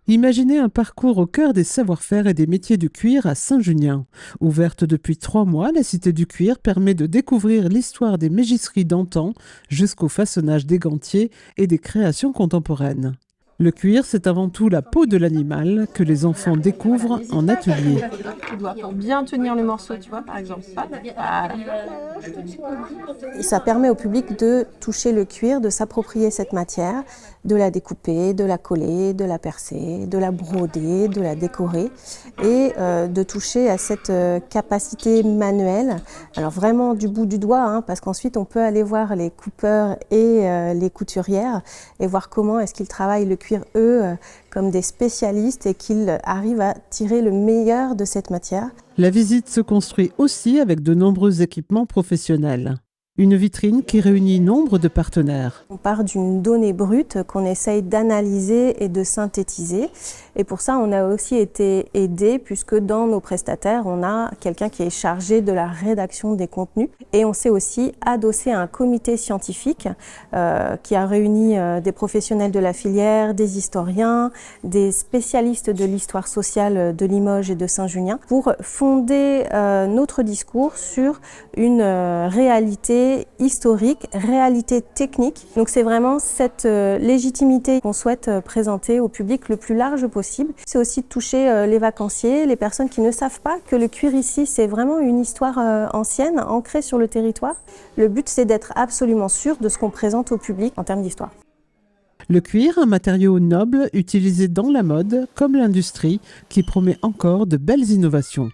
Imaginez un parcours au cœur des savoir-faire et des métiers du cuir à Saint-Junien. Ouverte depuis 3 mois, la Cité du Cuir permet de découvrir l'histoire des mégisseries d'antan jusqu'au façonnage des gantiers et des créations contemporaines. Le cuir, c'est avant tout la peau de l'animal que les enfants découvrent en atelier. Tu dois pour bien tenir le morceau, tu vois, par exemple. Hop, voilà. Ça permet au public de toucher le cuir, de s'approprier cette matière, de la découper, de la coller, de la percer, de la broder, de la décorer et de toucher à cette capacité manuelle. Alors vraiment du bout du doigt, hein, parce qu'ensuite on peut aller voir les coupeurs et les couturières et voir comment est-ce qu'ils travaillent le cuir eux comme des spécialistes et qu'ils arrivent à tirer le meilleur de cette matière. La visite se construit aussi avec de nombreux équipements professionnels. Une vitrine qui réunit nombre de partenaires. On part d'une donnée brute qu'on essaye d'analyser et de synthétiser. Et pour ça, on a aussi été aidé puisque dans nos prestataires, on a quelqu'un qui est chargé de la rédaction des contenus. Et on s'est aussi adossé à un comité scientifique qui a réuni des professionnels de la filière, des historiens, des spécialistes de l'histoire sociale de Limoges et de Saint-Junien pour fonder notre discours sur une réalité historique, réalité technique. Donc c'est vraiment cette légitimité qu'on souhaite présenter au public le plus large possible. C'est aussi de toucher les vacanciers, les personnes qui ne savent pas que le cuir ici c'est vraiment une histoire ancienne, ancrée sur le territoire. Le but c'est d'être absolument sûr de ce qu'on présente au public en termes d'histoire. Le cuir, un matériau noble utilisé dans la mode comme l'industrie qui promet encore de belles innovations.